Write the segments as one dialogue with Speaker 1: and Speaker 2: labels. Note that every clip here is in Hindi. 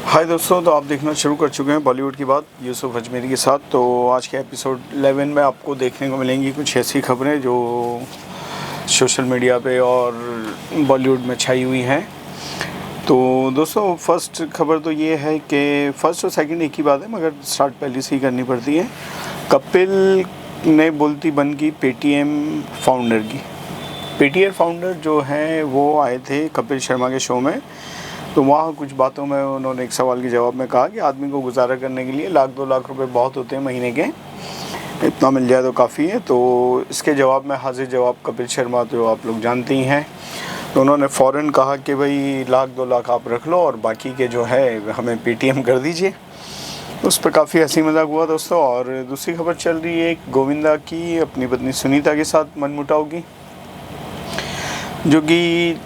Speaker 1: हाय दोस्तों, तो आप देखना शुरू कर चुके हैं बॉलीवुड की बात यूसुफ अजमेरी के साथ। तो आज के एपिसोड 11 में आपको देखने को मिलेंगी कुछ ऐसी खबरें जो सोशल मीडिया पे और बॉलीवुड में छाई हुई हैं। तो दोस्तों, फर्स्ट खबर तो ये है कि फर्स्ट और सेकंड एक ही बात है, मगर स्टार्ट पहले से ही करनी पड़ती है। कपिल ने बोलती बंद की पेटीएम फाउंडर की। पेटीएम फाउंडर जो हैं वो आए थे कपिल शर्मा के शो में। तो वहाँ कुछ बातों में उन्होंने एक सवाल के जवाब में कहा कि आदमी को गुजारा करने के लिए 1-2 लाख रुपए बहुत होते हैं महीने के, इतना मिल जाए तो काफ़ी है। तो इसके जवाब में हाजिर जवाब कपिल शर्मा तो आप लोग जानते ही हैं। तो उन्होंने फ़ौरन कहा कि भाई 1-2 लाख आप रख लो और बाकी के जो है हमें पेटीएम कर दीजिए। उस पर काफ़ी हंसी मजाक हुआ दोस्तों। और दूसरी खबर चल रही है गोविंदा की अपनी पत्नी सुनीता के साथ मनमुटाव की, जो कि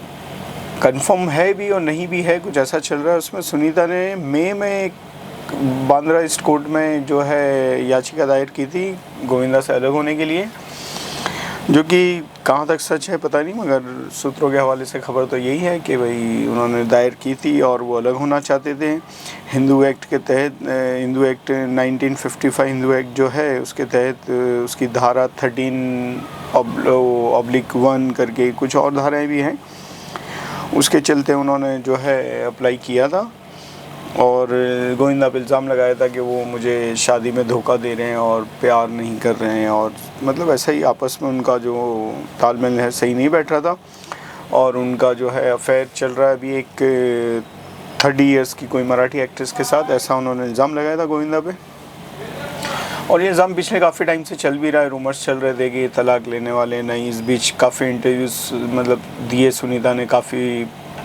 Speaker 1: कंफर्म है भी और नहीं भी है, कुछ ऐसा चल रहा है। उसमें सुनीता ने मई में बांद्रा ईस्ट कोर्ट में जो है याचिका दायर की थी गोविंदा से अलग होने के लिए, जो कि कहाँ तक सच है पता नहीं, मगर सूत्रों के हवाले से खबर तो यही है कि भाई उन्होंने दायर की थी और वो अलग होना चाहते थे। हिंदू एक्ट के तहत, हिंदू एक्ट 1955 हिंदू एक्ट जो है उसके तहत उसकी धारा 13/1 करके कुछ और धाराएँ भी हैं, उसके चलते उन्होंने जो है अप्लाई किया था। और गोविंदा पे इल्ज़ाम लगाया था कि वो मुझे शादी में धोखा दे रहे हैं और प्यार नहीं कर रहे हैं, और मतलब ऐसा ही आपस में उनका जो तालमेल है सही नहीं बैठ रहा था। और उनका जो है अफेयर चल रहा है अभी एक 30 इयर्स की कोई मराठी एक्ट्रेस के साथ, ऐसा उन्होंने इल्ज़ाम लगाया था गोविंदा पे। और ये इल्ज़ाम पिछले काफ़ी टाइम से चल भी रहा है, रूमर्स चल रहे थे कि तलाक लेने वाले नहीं। इस बीच काफ़ी इंटरव्यूज़ मतलब दिए सुनीता ने काफ़ी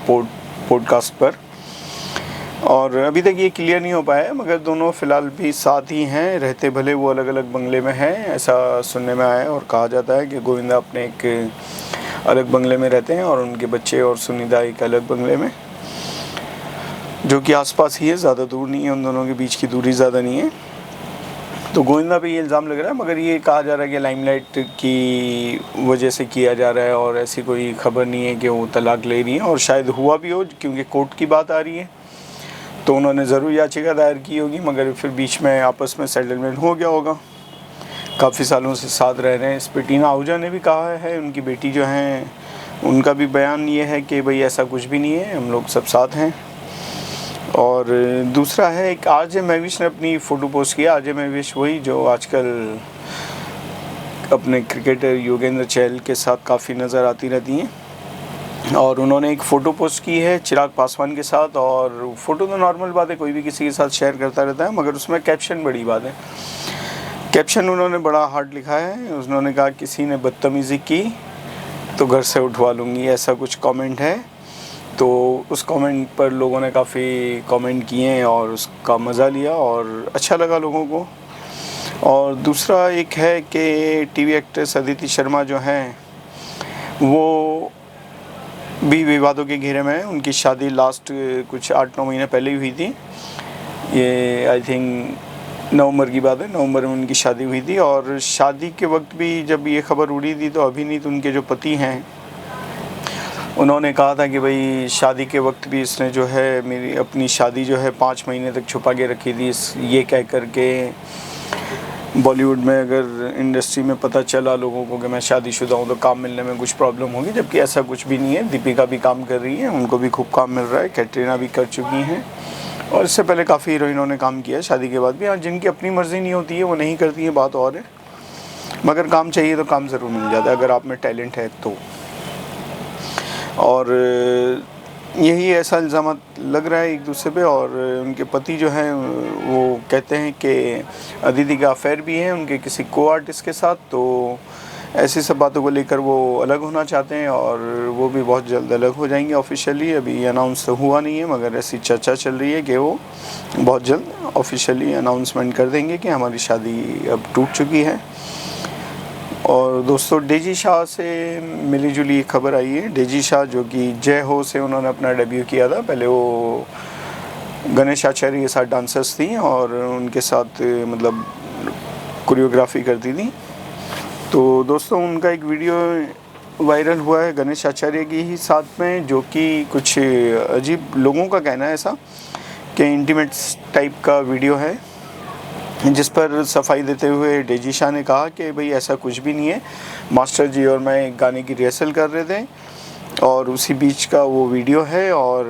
Speaker 1: पॉडकास्ट पर, और अभी तक ये क्लियर नहीं हो पाया है, मगर दोनों फ़िलहाल भी साथ ही हैं, रहते भले वो अलग अलग बंगले में हैं, ऐसा सुनने में आया है। और कहा जाता है कि गोविंदा अपने एक अलग बंगले में रहते हैं और उनके बच्चे और सुनीता एक अलग बंगले में, जो कि आसपास ही है, ज़्यादा दूर नहीं है, उन दोनों के बीच की दूरी ज़्यादा नहीं है। तो गोविंदा पे ये इल्ज़ाम लग रहा है, मगर ये कहा जा रहा है कि लाइमलाइट की वजह से किया जा रहा है, और ऐसी कोई खबर नहीं है कि वो तलाक ले रही हैं। और शायद हुआ भी हो, क्योंकि कोर्ट की बात आ रही है, तो उन्होंने ज़रूर याचिका दायर की होगी, मगर फिर बीच में आपस में सेटलमेंट हो गया होगा। काफ़ी सालों से साथ रह रहे हैं। इस पर टीना आहूजा ने भी कहा है, उनकी बेटी जो हैं उनका भी बयान ये है कि भाई ऐसा कुछ भी नहीं है, हम लोग सब साथ हैं। और दूसरा है एक आरजे महविश ने अपनी फ़ोटो पोस्ट किया। आरजे महविश वही जो आजकल अपने क्रिकेटर योगेंद्र चहल के साथ काफ़ी नज़र आती रहती हैं, और उन्होंने एक फ़ोटो पोस्ट की है चिराग पासवान के साथ। और फ़ोटो तो नॉर्मल बात है, कोई भी किसी के साथ शेयर करता रहता है, मगर उसमें कैप्शन बड़ी बात है। कैप्शन उन्होंने बड़ा हार्ड लिखा है। उन्होंने कहा किसी ने बदतमीज़ी की तो घर से उठवा लूँगी, ऐसा कुछ कमेंट है। तो उस कमेंट पर लोगों ने काफ़ी कमेंट किए हैं और उसका मज़ा लिया और अच्छा लगा लोगों को। और दूसरा एक है कि टीवी एक्ट्रेस अदिति शर्मा जो हैं वो भी विवादों के घेरे में है। उनकी शादी लास्ट कुछ 8-9 महीने पहले ही हुई थी। ये आई थिंक नवंबर की बात है, नवंबर में उनकी शादी हुई थी। और शादी के वक्त भी जब ये खबर उड़ी थी तो अभिनीत उनके जो पति हैं उन्होंने कहा था कि भाई शादी के वक्त भी इसने जो है मेरी अपनी शादी जो है 5 महीने तक छुपा के रखी थी, ये कह कर के बॉलीवुड में अगर इंडस्ट्री में पता चला लोगों को कि मैं शादीशुदा हूँ तो काम मिलने में कुछ प्रॉब्लम होगी, जबकि ऐसा कुछ भी नहीं है। दीपिका भी काम कर रही है, उनको भी खूब काम मिल रहा है, कैटरीना भी कर चुकी हैं, और इससे पहले काफ़ी हीरोइनों ने काम किया शादी के बाद भी। हाँ, जिनकी अपनी मर्ज़ी नहीं होती है वो नहीं करती है, बात और है, मगर काम चाहिए तो काम ज़रूर मिल जाता है अगर आप में टैलेंट है तो। और यही ऐसा इल्ज़ाम लग रहा है एक दूसरे पे। और उनके पति जो हैं वो कहते हैं कि अदिति का अफेयर भी है उनके किसी को आर्टिस्ट के साथ, तो ऐसी सब बातों को लेकर वो अलग होना चाहते हैं, और वो भी बहुत जल्द अलग हो जाएंगे ऑफिशियली। अभी अनाउंस तो हुआ नहीं है, मगर ऐसी चर्चा चल रही है कि वो बहुत जल्द ऑफिशियली अनाउंसमेंट कर देंगे कि हमारी शादी अब टूट चुकी है। और दोस्तों, डेजी शाह से मिली जुली एक खबर आई है। डेजी शाह जो कि जय हो से उन्होंने अपना डेब्यू किया था, पहले वो गणेश आचार्य के साथ डांसर्स थी और उनके साथ मतलब कोरियोग्राफी करती थी। तो दोस्तों, उनका एक वीडियो वायरल हुआ है गणेश आचार्य की ही साथ में, जो कि कुछ अजीब लोगों का कहना है ऐसा के इंटीमेट्स टाइप का वीडियो है, जिस पर सफाई देते हुए डेजी शाह ने कहा कि भाई ऐसा कुछ भी नहीं है, मास्टर जी और मैं एक गाने की रिहर्सल कर रहे थे और उसी बीच का वो वीडियो है और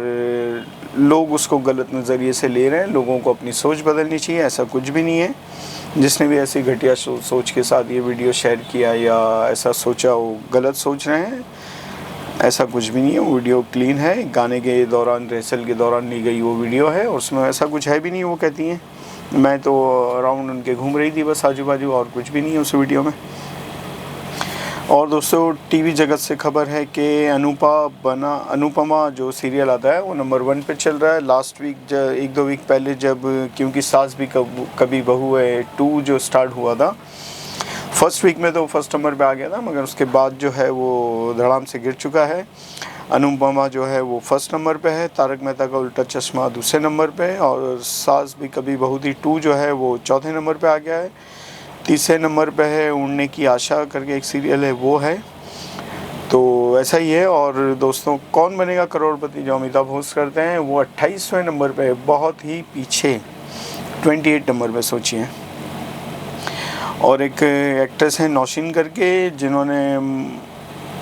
Speaker 1: लोग उसको गलत नज़रिए से ले रहे हैं, लोगों को अपनी सोच बदलनी चाहिए, ऐसा कुछ भी नहीं है। जिसने भी ऐसी घटिया सोच के साथ ये वीडियो शेयर किया या ऐसा सोचा, वो गलत सोच रहे हैं, ऐसा कुछ भी नहीं है। वो वीडियो क्लीन है, गाने के दौरान, रिहर्सल के दौरान ली गई वो वीडियो है और उसमें ऐसा कुछ है भी नहीं। वो कहती हैं मैं तो अराउंड उनके घूम रही थी बस आजू बाजू, और कुछ भी नहीं है उस वीडियो में। और दोस्तों टीवी जगत से खबर है कि अनुपमा जो सीरियल आता है वो नंबर 1 पे चल रहा है। लास्ट वीक 1-2 वीक पहले जब क्योंकि सास भी कभी बहू है 2 जो स्टार्ट हुआ था, फर्स्ट वीक में तो फर्स्ट नंबर पे आ गया था, मगर उसके बाद जो है वो धड़ाम से गिर चुका है। अनुपमा जो है वो फर्स्ट नंबर पे है, तारक मेहता का उल्टा चश्मा दूसरे नंबर पे, और सास भी कभी बहू थी 2 जो है वो चौथे नंबर पे आ गया है। तीसरे नंबर पे है उड़ने की आशा करके एक सीरियल है, वो है। तो ऐसा ही है। और दोस्तों कौन बनेगा करोड़पति जो अमिताभ होस्ट करते हैं, वो 28वें नंबर पे है, बहुत ही पीछे 28 नंबर पे, सोचिए। और एक एक्ट्रेस है नौशीन करके, जिन्होंने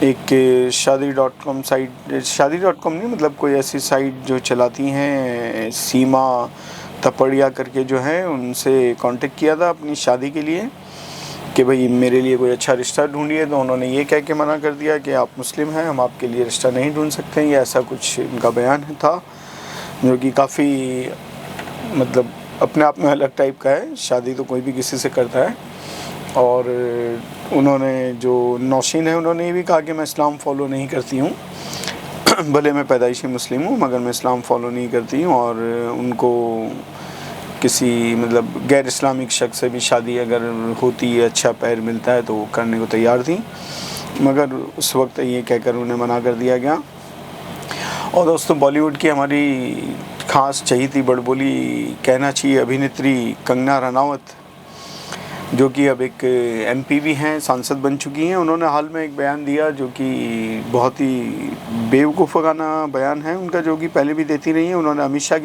Speaker 1: एक शादी.com साइट, शादी.com नहीं मतलब कोई ऐसी साइट जो चलाती हैं, सीमा तपड़िया करके जो है, उनसे कांटेक्ट किया था अपनी शादी के लिए कि भाई मेरे लिए कोई अच्छा रिश्ता ढूंढिए। तो उन्होंने ये कह के मना कर दिया कि आप मुस्लिम हैं, हम आपके लिए रिश्ता नहीं ढूंढ सकते हैं, या ऐसा कुछ उनका बयान था, जो कि काफ़ी मतलब अपने आप में अलग टाइप का है। शादी तो कोई भी किसी से करता है। और उन्होंने जो नौशीन है, उन्होंने ये भी कहा कि मैं इस्लाम फॉलो नहीं करती हूँ, भले मैं पैदाइशी मुस्लिम हूँ मगर मैं इस्लाम फॉलो नहीं करती हूँ, और उनको किसी मतलब गैर इस्लामिक शख्स से भी शादी अगर होती है, अच्छा पैर मिलता है, तो वो करने को तैयार थी, मगर उस वक्त ये कहकर उन्हें मना कर दिया गया। और दोस्तों बॉलीवुड की हमारी खास चहीती बड़बोली कहना चाहिए अभिनेत्री कंगना रनावत, जो कि अब एक MP भी हैं, सांसद बन चुकी हैं, उन्होंने हाल में एक बयान दिया जो कि बहुत ही बेवकूफ़ाना बयान है उनका, जो कि पहले भी देती रही हैं। उन्होंने अमित शाह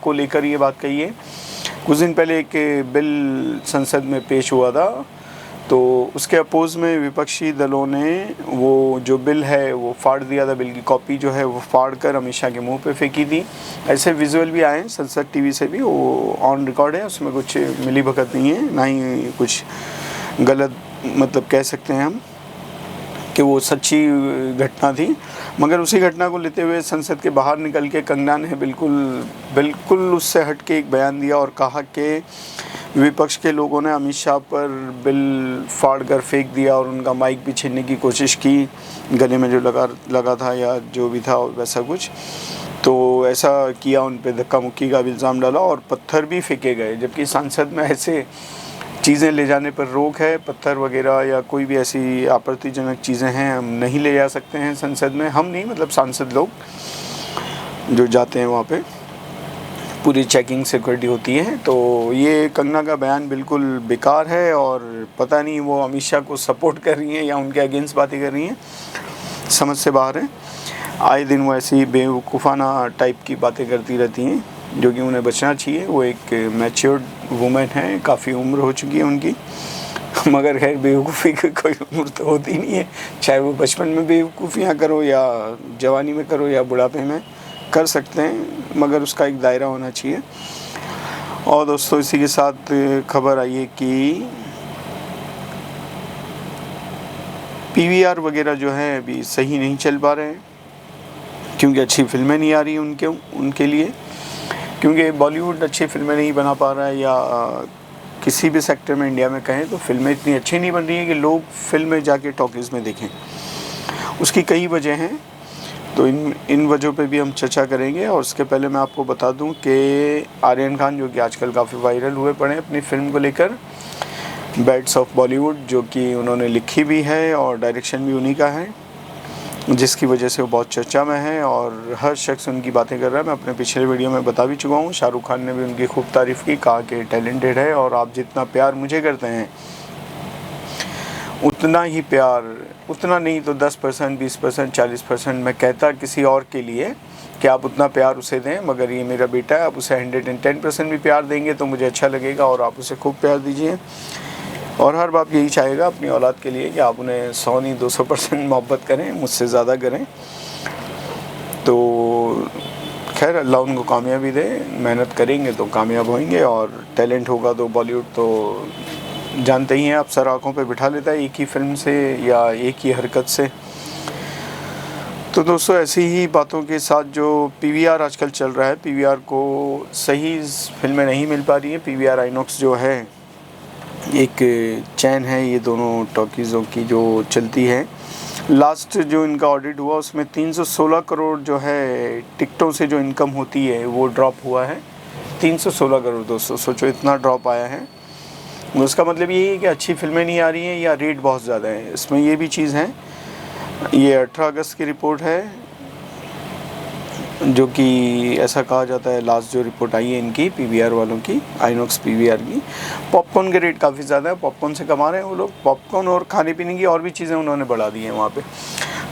Speaker 1: को लेकर ये बात कही है। कुछ दिन पहले एक बिल संसद में पेश हुआ था, तो उसके अपोज़ में विपक्षी दलों ने वो जो बिल है वो फाड़ दिया था, बिल की कॉपी जो है वो फाड़ कर अमित शाह के मुंह पे फेंकी थी। ऐसे विजुअल भी आए संसद TV से भी, वो ऑन रिकॉर्ड है, उसमें कुछ मिली भगत नहीं है, ना ही कुछ गलत मतलब कह सकते हैं हम कि वो सच्ची घटना थी। मगर उसी घटना को लेते हुए संसद के बाहर निकल के कंगना ने बिल्कुल उससे हट के एक बयान दिया और कहा कि विपक्ष के लोगों ने अमित शाह पर बिल फाड़ कर फेंक दिया और उनका माइक भी छीनने की कोशिश की, गले में जो लगा था या जो भी था वैसा कुछ, तो ऐसा किया, उन पर धक्का मुक्की का इल्ज़ाम डाला और पत्थर भी फेंके गए। जबकि संसद में ऐसे चीज़ें ले जाने पर रोक है, पत्थर वगैरह या कोई भी ऐसी आपत्तिजनक चीज़ें हैं हम नहीं ले जा सकते हैं संसद में, हम नहीं मतलब सांसद लोग जो जाते हैं वहाँ पे पूरी चेकिंग सिक्योरिटी होती है। तो ये कंगना का बयान बिल्कुल बेकार है और पता नहीं वो अमित शाह को सपोर्ट कर रही हैं या उनके अगेंस्ट बातें कर रही हैं, समझ से बाहर है। आए दिन वो ऐसी बेवकूफ़ाना टाइप की बातें करती रहती हैं, जो कि उन्हें बचना चाहिए। वो एक मैच्योर्ड वुमेन है, काफ़ी उम्र हो चुकी है उनकी, मगर खैर बेवकूफ़ी की कोई उम्र तो होती नहीं है, चाहे वो बचपन में बेवकूफ़ियाँ करो या जवानी में करो या बुढ़ापे में कर सकते हैं, मगर उसका एक दायरा होना चाहिए। और दोस्तों इसी के साथ खबर आई है कि PVR वगैरह जो है अभी सही नहीं चल पा रहे हैं, क्योंकि अच्छी फिल्में नहीं आ रही उनके लिए, क्योंकि बॉलीवुड अच्छी फिल्में नहीं बना पा रहा है, या किसी भी सेक्टर में इंडिया में कहें तो फिल्में इतनी अच्छी नहीं बन रही हैं कि लोग फिल्में जाके टॉकीज़ में देखें। उसकी कई वजह हैं, तो इन वजहों पे भी हम चर्चा करेंगे। और उसके पहले मैं आपको बता दूं कि आर्यन खान, जो कि आजकल काफ़ी वायरल हुए पड़े हैं अपनी फ़िल्म को लेकर, बैड्स ऑफ बॉलीवुड, जो कि उन्होंने लिखी भी है और डायरेक्शन भी उन्हीं का है, जिसकी वजह से वो बहुत चर्चा में है और हर शख्स उनकी बातें कर रहा है। मैं अपने पिछले वीडियो में बता भी चुका हूँ, शाहरुख खान ने भी उनकी खूब तारीफ़ की, कहा कि टैलेंटेड है और आप जितना प्यार मुझे करते हैं उतना ही प्यार, उतना नहीं तो 10%, 20%, 40% मैं कहता किसी और के लिए कि आप उतना प्यार उसे दें, मगर ये मेरा बेटा है, आप उसे 110% भी प्यार देंगे तो मुझे अच्छा लगेगा, और आप उसे खूब प्यार दीजिए। और हर बाप यही चाहेगा अपनी औलाद के लिए कि आप उन्हें 100 नहीं 200% मोहब्बत करें, मुझसे ज़्यादा करें। तो खैर अल्लाह उनको कामयाबी दे, मेहनत करेंगे तो कामयाब होंगे, और टैलेंट होगा तो बॉलीवुड तो जानते ही हैं आप, सर आँखों पे बिठा लेता है एक ही फिल्म से या एक ही हरकत से। तो दोस्तों ऐसी ही बातों के साथ जो पीवीआर आजकल चल रहा है, पीवीआर को सही फिल्में नहीं मिल पा रही है। पीवीआर आइनॉक्स जो है एक चैन है, ये दोनों टॉकीज़ों की जो चलती है। लास्ट जो इनका ऑडिट हुआ उसमें 316 करोड़ जो है टिकटों से जो इनकम होती है वो ड्रॉप हुआ है। 316 करोड़ दोस्तों, सोचो इतना ड्रॉप आया है। उसका मतलब यही है कि अच्छी फिल्में नहीं आ रही हैं या रेट बहुत ज़्यादा है। इसमें ये भी चीज़ है। ये 18 अगस्त की रिपोर्ट है, जो कि ऐसा कहा जाता है, लास्ट जो रिपोर्ट आई है इनकी पीवीआर वालों की, आइनॉक्स पीवीआर की। पॉपकॉर्न के रेट काफ़ी ज़्यादा है, पॉपकॉर्न से कमा रहे हैं वो लोग। पॉपकॉर्न और खाने पीने की और भी चीज़ें उन्होंने बढ़ा दी हैं वहाँ पे।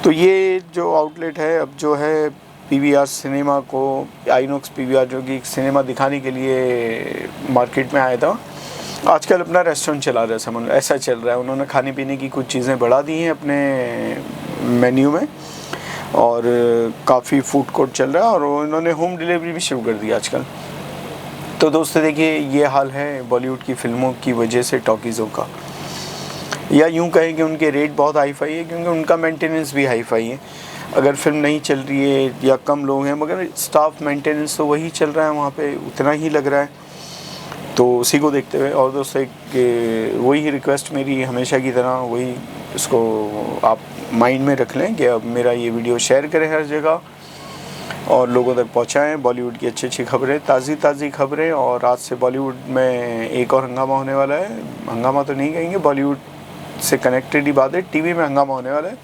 Speaker 1: तो ये जो आउटलेट है अब जो है पीवीआर सिनेमा को, आइनॉक्स पीवीआर जो कि सिनेमा दिखाने के लिए मार्केट में आया था, आजकल अपना रेस्टोरेंट चला रहा है, समझ लो ऐसा चल रहा है। उन्होंने खाने पीने की कुछ चीज़ें बढ़ा दी हैं अपने मेन्यू में, और काफ़ी फूड कोर्ट चल रहा है, और उन्होंने होम डिलीवरी भी शुरू कर दी आजकल। तो दोस्तों देखिए ये हाल है बॉलीवुड की फ़िल्मों की वजह से टॉकीज़ों का, या यूँ कहें कि उनके रेट बहुत हाई फाई है, क्योंकि उनका मेंटेनेंस भी हाई फाई है। अगर फिल्म नहीं चल रही है या कम लोग हैं, मगर स्टाफ मेंटेनेंस तो वही चल रहा है वहाँ पे, उतना ही लग रहा है। तो उसी को देखते हुए, और दोस्तों एक वही रिक्वेस्ट मेरी हमेशा की तरह, वही इसको आप माइंड में रख लें कि अब मेरा ये वीडियो शेयर करें हर जगह और लोगों तक पहुंचाएं बॉलीवुड की अच्छी अच्छी खबरें, ताज़ी खबरें। और आज से बॉलीवुड में एक और हंगामा होने वाला है। हंगामा तो नहीं कहेंगे, बॉलीवुड से कनेक्टेड ही बात है। टीवी में हंगामा होने वाला है।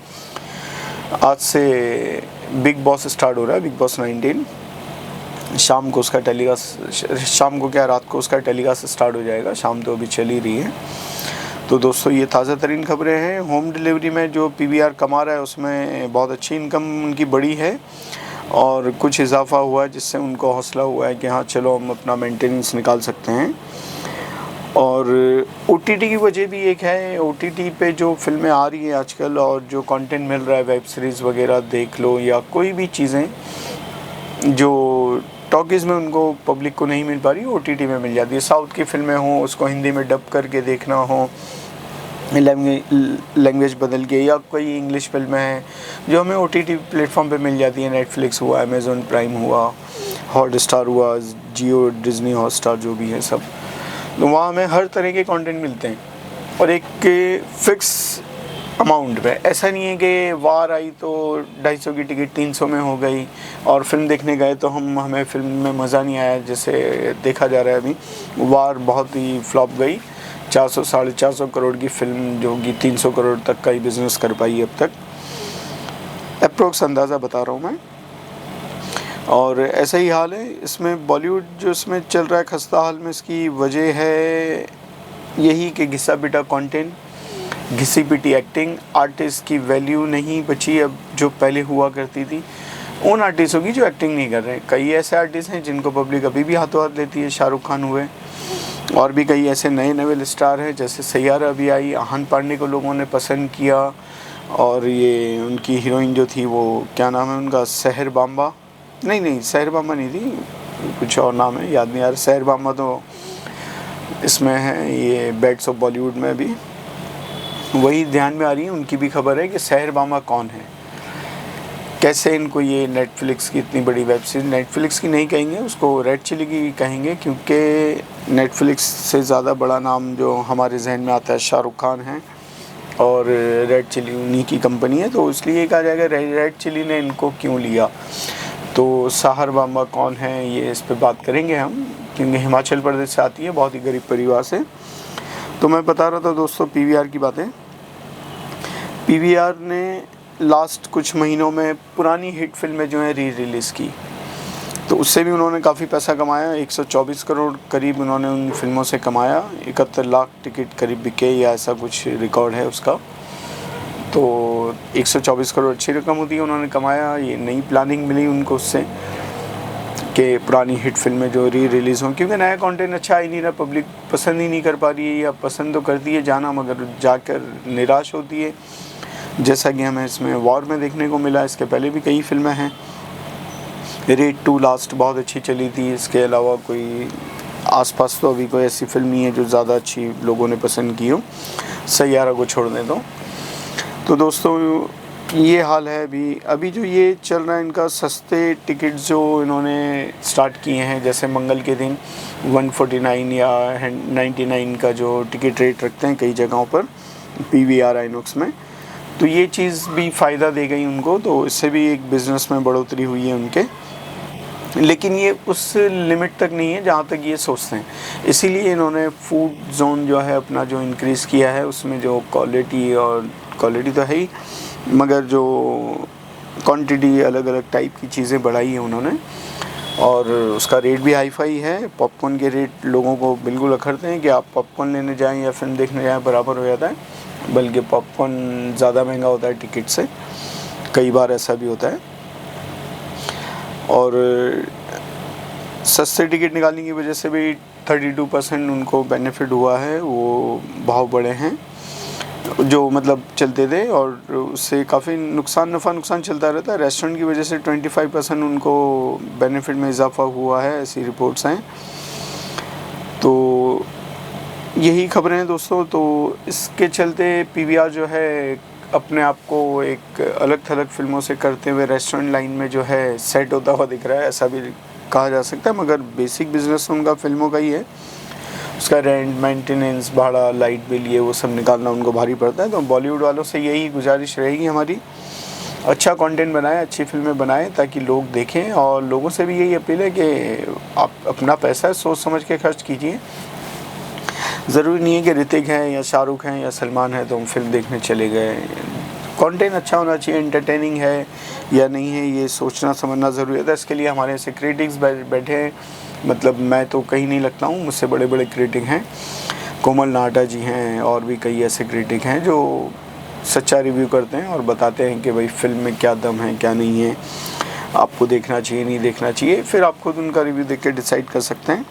Speaker 1: आज से बिग बॉस स्टार्ट हो रहा है, बिग बॉस 19। शाम को उसका टेलीकास्ट, शाम को क्या रात को उसका टेलीकास्ट स्टार्ट हो जाएगा। शाम तो अभी चल ही रही है। तो दोस्तों ये ताज़ा तरीन खबरें हैं। होम डिलीवरी में जो पीवीआर कमा रहा है उसमें बहुत अच्छी इनकम उनकी बढ़ी है, और कुछ इजाफा हुआ है जिससे उनको हौसला हुआ है कि हाँ चलो हम अपना मेंटेनेंस निकाल सकते हैं। और ओटीटी की वजह भी एक है। ओटीटी पे जो फिल्में आ रही हैं आजकल और जो कंटेंट मिल रहा है, वेब सीरीज़ वगैरह देख लो या कोई भी चीज़ें जो टॉकीज़ में उनको पब्लिक को नहीं मिल पा रही, ओटीटी में मिल जाती है। साउथ की फिल्में हों, उसको हिंदी में डब करके देखना हो, लैंग्वेज बदल के, या कोई इंग्लिश फिल्में हैं जो हमें ओटीटी प्लेटफॉर्म पे मिल जाती है। नेटफ्लिक्स हुआ, अमेज़ॉन प्राइम हुआ, हॉटस्टार हुआ, जियो, डिज़नी हॉटस्टार जो भी है सब, तो वहाँ हमें हर तरह के कंटेंट मिलते हैं और एक फिक्स अमाउंट पे। ऐसा नहीं है कि वार आई तो 250 की टिकट 300 में हो गई और फिल्म देखने गए तो हमें फिल्म में मज़ा नहीं आया। जैसे देखा जा रहा है अभी, वार बहुत ही फ्लॉप गई। 400 450 करोड़ की फिल्म जो कि 300 करोड़ तक का ही बिज़नेस कर पाई अब तक, अप्रोक्स अंदाज़ा बता रहा हूँ मैं। और ऐसा ही हाल है इसमें बॉलीवुड जो इसमें चल रहा है खस्ता हाल में। इसकी वजह है यही कि घिसा पिटा कंटेंट, घिसी पिटी एक्टिंग, आर्टिस्ट की वैल्यू नहीं बची अब जो पहले हुआ करती थी। उन आर्टिस्टों की जो एक्टिंग नहीं कर रहे। कई ऐसे आर्टिस्ट हैं जिनको पब्लिक अभी भी हाथों हाथ लेती है, शाहरुख खान हुए, और भी कई ऐसे नए नवे स्टार हैं। जैसे सैयारा अभी आई, आहन पांडे को लोगों ने पसंद किया, और ये उनकी हीरोइन जो थी वो क्या नाम है उनका, सहर बाम्बा, नहीं सहर बाम्बा नहीं थी, कुछ और नाम है, याद नहीं आ रहा। सहर बाम्बा तो इसमें है, ये बैट्स ऑफ बॉलीवुड में भी वही ध्यान में आ रही है। उनकी भी खबर है कि सहर बाम्बा कौन है, कैसे इनको ये नेटफ्लिक्स की इतनी बड़ी वेब सीरीज, नेटफ्लिक्स की नहीं कहेंगे उसको, रेड चिली की कहेंगे, क्योंकि नेटफ्लिक्स से ज़्यादा बड़ा नाम जो हमारे जहन में आता है शाहरुख खान है, और रेड चिली उन्हीं की कंपनी है। तो इसलिए कहा जाएगा रेड चिली ने इनको क्यों लिया। तो सहर बाम्बा कौन है ये इस पे बात करेंगे हम, क्योंकि हिमाचल प्रदेश से आती है, बहुत ही गरीब परिवार से। तो मैं बता रहा था दोस्तों पीवीआर की बातें। पीवीआर ने लास्ट कुछ महीनों में पुरानी हिट फिल्में जो हैं रिलीज़ की, तो उससे भी उन्होंने काफ़ी पैसा कमाया। 124 करोड़ करीब उन्होंने उन फिल्मों से कमाया। 71 लाख टिकट करीब बिके, या ऐसा कुछ रिकॉर्ड है उसका। तो 124 करोड़ अच्छी रकम होती है, उन्होंने कमाया। ये नई प्लानिंग मिली उनको उससे कि पुरानी हिट फिल्में जो रिलीज़ हों, क्योंकि नया कंटेंट अच्छा ही नहीं रहा, पब्लिक पसंद ही नहीं कर पा रही है, या पसंद तो करती है जाना मगर जाकर निराश होती है, जैसा कि हमें इसमें वॉर में देखने को मिला। इसके पहले भी कई फिल्में हैं। रेड 2 लास्ट बहुत अच्छी चली थी, इसके अलावा कोई आसपास तो अभी कोई ऐसी फिल्म नहीं है जो ज़्यादा अच्छी लोगों ने पसंद की हो, सैयारा को छोड़ दें तो दोस्तों ये हाल है अभी जो ये चल रहा है इनका। सस्ते टिकट जो इन्होंने स्टार्ट किए हैं, जैसे मंगल के दिन 149 या 99 का जो टिकट रेट रखते हैं कई जगहों पर PVR आइनॉक्स में, तो ये चीज़ भी फ़ायदा दे गई उनको, तो इससे भी एक बिज़नेस में बढ़ोतरी हुई है उनके। लेकिन ये उस लिमिट तक नहीं है जहाँ तक ये सोचते हैं, इसीलिए इन्होंने फूड जोन जो है अपना जो इंक्रीज़ किया है, उसमें जो क्वालिटी तो है ही, मगर जो क्वांटिटी अलग अलग टाइप की चीज़ें बढ़ाई है उन्होंने, और उसका रेट भी हाई फाई है। पॉपकॉर्न के रेट लोगों को बिल्कुल अखरते हैं कि आप पॉपकॉर्न लेने जाएं या फिल्म देखने जाएं बराबर हो जाता है, बल्कि पॉपकॉर्न ज़्यादा महंगा होता है टिकट से, कई बार ऐसा भी होता है। और सस्ते टिकट निकालने की वजह से भी 32% उनको बेनिफिट हुआ है, वो भाव बढ़े हैं जो मतलब चलते थे, और उससे काफ़ी नुकसान चलता रहता है। रेस्टोरेंट की वजह से 25% उनको बेनिफिट में इजाफा हुआ है, ऐसी रिपोर्ट्स हैं। तो यही खबरें हैं दोस्तों। तो इसके चलते PVR जो है अपने आप को एक अलग थलग फिल्मों से करते हुए रेस्टोरेंट लाइन में जो है सेट होता हुआ दिख रहा है, ऐसा भी कहा जा सकता है। मगर बेसिक बिजनेस उनका फिल्मों का ही है, उसका रेंट, मेंटेनेंस, भाड़ा, लाइट बिल, ये वो सब निकालना उनको भारी पड़ता है। तो बॉलीवुड वालों से यही गुजारिश रहेगी हमारी, अच्छा कंटेंट बनाएं, अच्छी फिल्में बनाएं ताकि लोग देखें। और लोगों से भी यही अपील है कि आप अपना पैसा सोच समझ के खर्च कीजिए। ज़रूरी नहीं है कि ऋतिक हैं या शाहरुख हैं या सलमान है तो हम फिल्म देखने चले गए। कंटेंट अच्छा होना चाहिए, एंटरटेनिंग है या नहीं है ये सोचना समझना ज़रूरी है। इसके लिए हमारे ऐसे क्रिटिक्स बैठे हैं, मतलब मैं तो कहीं नहीं लगता हूँ, मुझसे बड़े बड़े क्रिटिक हैं, कोमल नाहटा जी हैं, और भी कई ऐसे क्रिटिक हैं जो सच्चा रिव्यू करते हैं और बताते हैं कि भाई फिल्म में क्या दम है क्या नहीं है, आपको देखना चाहिए नहीं देखना चाहिए। फिर आप खुद उनका रिव्यू देख के डिसाइड कर सकते हैं।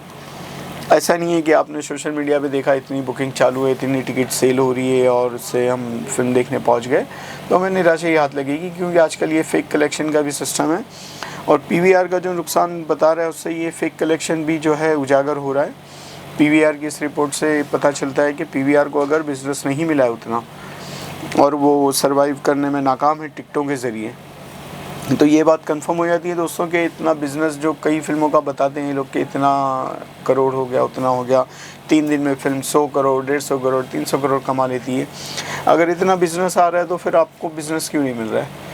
Speaker 1: ऐसा नहीं है कि आपने सोशल मीडिया पे देखा इतनी बुकिंग चालू है, इतनी टिकट सेल हो रही है और उससे हम फिल्म देखने पहुंच गए, तो हमें निराशा ही हाथ लगेगी, क्योंकि आजकल ये फ़ेक कलेक्शन का भी सिस्टम है। और PVR का जो नुकसान बता रहा है उससे ये फ़ेक कलेक्शन भी जो है उजागर हो रहा है। PVR की इस रिपोर्ट से पता चलता है कि PVR को अगर बिज़नेस नहीं मिला है उतना, और वो सर्वाइव करने में नाकाम है टिकटों के ज़रिए, तो ये बात कंफर्म हो जाती है दोस्तों कि इतना बिज़नेस जो कई फिल्मों का बताते हैं ये लोग कि इतना करोड़ हो गया, उतना हो गया, 3 दिन में फिल्म 100 करोड़, 150 करोड़, 300 करोड़ कमा लेती है। अगर इतना बिज़नेस आ रहा है तो फिर आपको बिज़नेस क्यों नहीं मिल रहा है?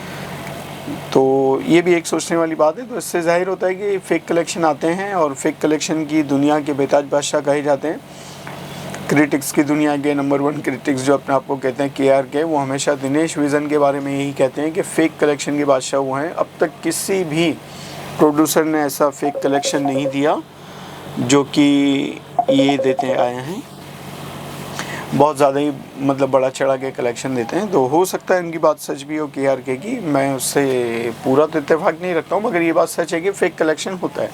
Speaker 1: तो ये भी एक सोचने वाली बात है। तो इससे ज़ाहिर होता है कि फ़ेक कलेक्शन आते हैं, और फ़ेक कलेक्शन की दुनिया के बेताज बादशाह कहे जाते हैं। क्रिटिक्स की दुनिया के नंबर 1 क्रिटिक्स जो अपने आप को कहते हैं KRK, वो हमेशा दिनेश विजन के बारे में यही कहते हैं कि फ़ेक कलेक्शन के बादशाह वो हैं। अब तक किसी भी प्रोड्यूसर ने ऐसा फ़ेक कलेक्शन नहीं दिया जो कि ये देते आए हैं। बहुत ज़्यादा ही मतलब बड़ा चढ़ा के कलेक्शन देते हैं। तो हो सकता है इनकी बात सच भी हो KRK की, मैं उससे पूरा तो इत्तेफाक नहीं रखता हूँ, मगर ये बात सच है कि फ़ेक कलेक्शन होता है,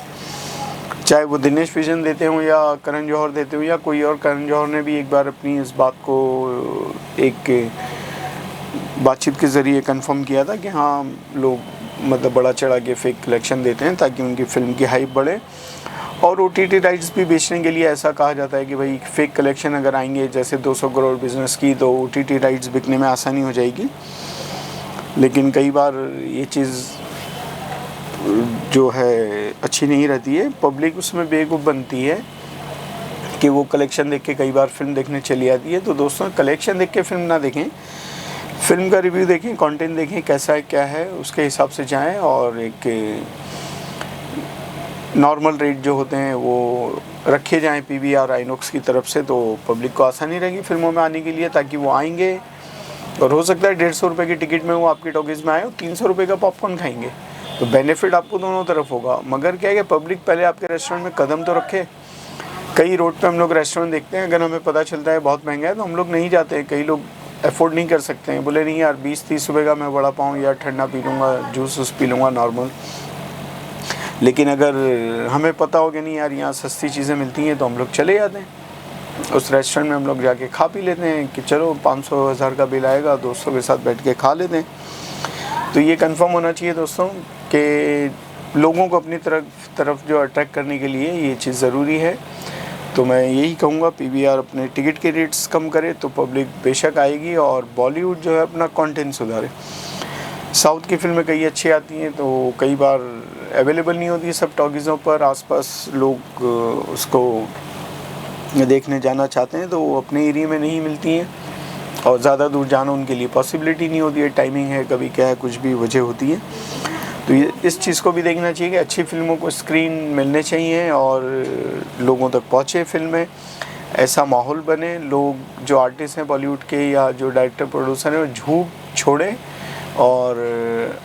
Speaker 1: चाहे वो दिनेश विजन देते हों या करण जौहर देते हों या कोई और। करण जौहर ने भी एक बार अपनी इस बात को एक बातचीत के ज़रिए कंफर्म किया था कि हाँ लोग मतलब बड़ा चढ़ा के फ़ेक कलेक्शन देते हैं ताकि उनकी फ़िल्म की हाइप बढ़े। और OTT राइट्स भी बेचने के लिए ऐसा कहा जाता है कि भाई फ़ेक कलेक्शन अगर आएंगे, जैसे 200 करोड़ बिज़नेस की, तो OTT राइट्स बिकने में आसानी हो जाएगी। लेकिन कई बार ये चीज़ जो है अच्छी नहीं रहती है, पब्लिक उसमें बेवकूफ़ बनती है कि वो कलेक्शन देख के कई बार फिल्म देखने चली आती है। तो दोस्तों कलेक्शन देख के फिल्म ना देखें, फिल्म का रिव्यू देखें, कंटेंट देखें कैसा है क्या है, उसके हिसाब से जाएं, और एक नॉर्मल रेट जो होते हैं वो रखे जाएं PVR आइनॉक्स की तरफ से, तो पब्लिक को आसानी रहेगी फिल्मों में आने के लिए, ताकि वो आएंगे। और हो सकता है 150 रुपये की टिकट में वो आपकी टॉकीज़ में आए और 300 रुपये का पॉपकॉर्न खाएंगे, तो बेनिफिट आपको दोनों तरफ होगा। मगर क्या है कि पब्लिक पहले आपके रेस्टोरेंट में कदम तो रखे। कई रोड पे हम लोग रेस्टोरेंट देखते हैं, अगर हमें पता चलता है बहुत महंगा है तो हम लोग नहीं जाते हैं। कई लोग अफोर्ड नहीं कर सकते हैं। बोले नहीं यार 20-30 रुपये का मैं वड़ा पाऊँ या ठंडा पी लूँगा, जूस पी लूँगा नॉर्मल। लेकिन अगर हमें पता हो कि नहीं यार यहाँ सस्ती चीज़ें मिलती हैं तो हम लोग चले जाते हैं उस रेस्टोरेंट में, हम लोग जाके खा पी लेते हैं कि चलो 500-1000 का बिल आएगा, दोस्तों के साथ बैठ के खा लेते हैं। तो ये कंफर्म होना चाहिए दोस्तों कि लोगों को अपनी तरफ जो अट्रैक्ट करने के लिए ये चीज़ ज़रूरी है। तो मैं यही कहूँगा PVR अपने टिकट के रेट्स कम करे तो पब्लिक बेशक आएगी, और बॉलीवुड जो है अपना कंटेंट सुधारे। साउथ की फिल्में कई अच्छी आती हैं तो कई बार अवेलेबल नहीं होती सब टॉकीज़ों पर, आसपास लोग उसको देखने जाना चाहते हैं तो वो अपने एरिया में नहीं मिलती हैं, और ज़्यादा दूर जाना उनके लिए पॉसिबिलिटी नहीं होती है, टाइमिंग है, कभी क्या है, कुछ भी वजह होती है। तो ये इस चीज़ को भी देखना चाहिए कि अच्छी फिल्मों को स्क्रीन मिलने चाहिए और लोगों तक पहुँचे फिल्में, ऐसा माहौल बने, लोग जो आर्टिस्ट हैं बॉलीवुड के या जो डायरेक्टर प्रोड्यूसर हैं वो झूठ छोड़ें और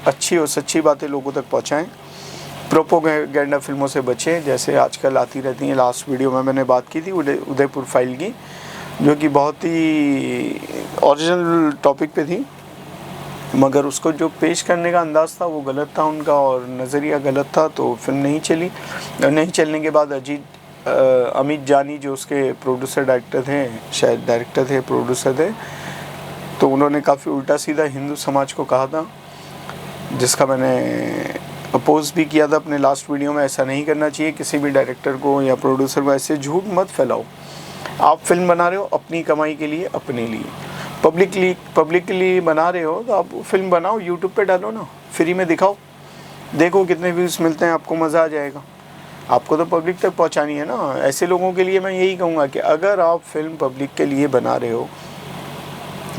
Speaker 1: अच्छी और सच्ची बातें लोगों तक पहुँचाएँ। प्रोपोगेंडा फिल्मों से बचें, जैसे आजकल आती रहती हैं। लास्ट वीडियो में मैंने बात की थी उदयपुर फाइल की, जो कि बहुत ही ओरिजिनल टॉपिक पे थी, मगर उसको जो पेश करने का अंदाज़ था वो गलत था उनका, और नज़रिया गलत था, तो फिल्म नहीं चली। नहीं चलने के बाद अमित जानी जो उसके प्रोड्यूसर डायरेक्टर थे, शायद डायरेक्टर थे प्रोड्यूसर थे, तो उन्होंने काफ़ी उल्टा सीधा हिंदू समाज को कहा था, जिसका मैंने अपोज़ भी किया था अपने लास्ट वीडियो में। ऐसा नहीं करना चाहिए, किसी भी डायरेक्टर को या प्रोड्यूसर को ऐसे झूठ मत फैलाओ। आप फिल्म बना रहे हो अपनी कमाई के लिए, अपने लिए, पब्लिक के लिए बना रहे हो तो आप फिल्म बनाओ, यूट्यूब पे डालो ना, फ्री में दिखाओ, देखो कितने व्यूज़ मिलते हैं, आपको मज़ा आ जाएगा। आपको तो पब्लिक तक पहुंचानी है ना। ऐसे लोगों के लिए मैं यही कहूँगा कि अगर आप फिल्म पब्लिक के लिए बना रहे हो,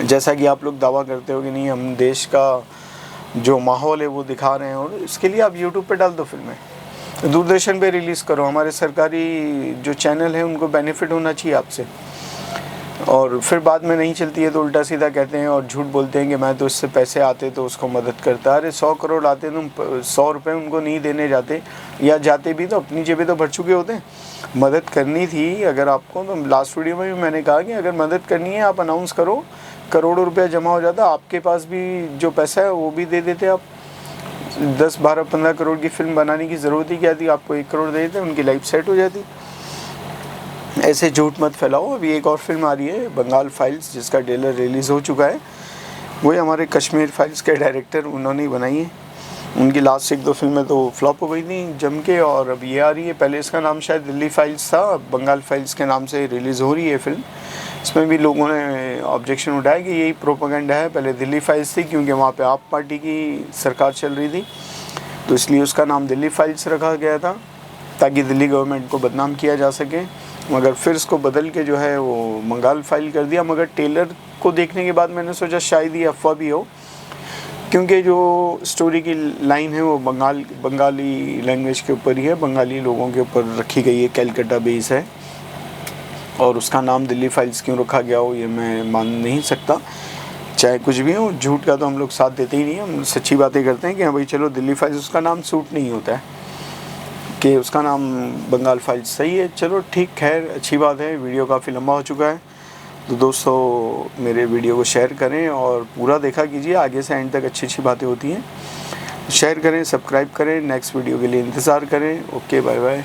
Speaker 1: जैसा कि आप लोग दावा करते हो कि नहीं हम देश का जो माहौल है वो दिखा रहे हैं, और इसके लिए आप यूट्यूब पे डाल दो फिल्में, दूरदर्शन पे रिलीज़ करो। हमारे सरकारी जो चैनल है उनको बेनिफिट होना चाहिए आपसे। और फिर बाद में नहीं चलती है तो उल्टा सीधा कहते हैं और झूठ बोलते हैं कि मैं तो इससे पैसे आते तो उसको मदद करता। अरे 100 करोड़ आते, तुम 100 रुपये उनको नहीं देने जाते, या जाते भी तो अपनी जेबें तो भर चुके होते हैं। मदद करनी थी अगर आपको, तो लास्ट वीडियो में भी मैंने कहा कि अगर मदद करनी है आप अनाउंस करो, करोड़ों रुपया जमा हो जाता, आपके पास भी जो पैसा है वो भी दे देते आप। 10, 12, 15 करोड़ की फिल्म बनाने की ज़रूरत ही क्या थी, आपको 1 करोड़ दे देते, उनकी लाइफ सेट हो जाती। ऐसे झूठ मत फैलाओ। अभी एक और फिल्म आ रही है बंगाल फाइल्स, जिसका ट्रेलर रिलीज़ हो चुका है। वही हमारे कश्मीर फाइल्स के डायरेक्टर उन्होंने ही बनाई है। उनकी लास्ट 1-2 फिल्में तो फ्लॉप हो गई थी जम के, और अब ये आ रही है। पहले इसका नाम शायद दिल्ली फाइल्स था, अब बंगाल फाइल्स के नाम से रिलीज़ हो रही है फिल्म। इसमें भी लोगों ने ऑब्जेक्शन उठाया कि यही प्रोपेगेंडा है। पहले दिल्ली फाइल्स थी क्योंकि वहाँ पे आप पार्टी की सरकार चल रही थी, तो इसलिए उसका नाम दिल्ली फाइल्स रखा गया था ताकि दिल्ली गवर्नमेंट को बदनाम किया जा सके। मगर फिर इसको बदल के जो है वो बंगाल फाइल कर दिया। मगर ट्रेलर को देखने के बाद मैंने सोचा शायद ये अफवाह भी हो, क्योंकि जो स्टोरी की लाइन है वो बंगाली लैंग्वेज के ऊपर ही है, बंगाली लोगों के ऊपर रखी गई है, कैलकाटा बेस है, और उसका नाम दिल्ली फाइल्स क्यों रखा गया हो ये मैं मान नहीं सकता। चाहे कुछ भी हो, झूठ का तो हम लोग साथ देते ही नहीं, हम सच्ची बातें करते हैं कि हाँ भाई चलो दिल्ली फाइल्स, उसका नाम सूट नहीं होता है कि उसका नाम बंगाल फाइल्स सही है। चलो ठीक, खैर अच्छी बात है। वीडियो काफ़ी लंबा हो चुका है, तो दोस्तों मेरे वीडियो को शेयर करें और पूरा देखा कीजिए, आगे से एंड तक अच्छी अच्छी बातें होती हैं। शेयर करें, सब्सक्राइब करें, नेक्स्ट वीडियो के लिए इंतज़ार करें। Okay, bye bye.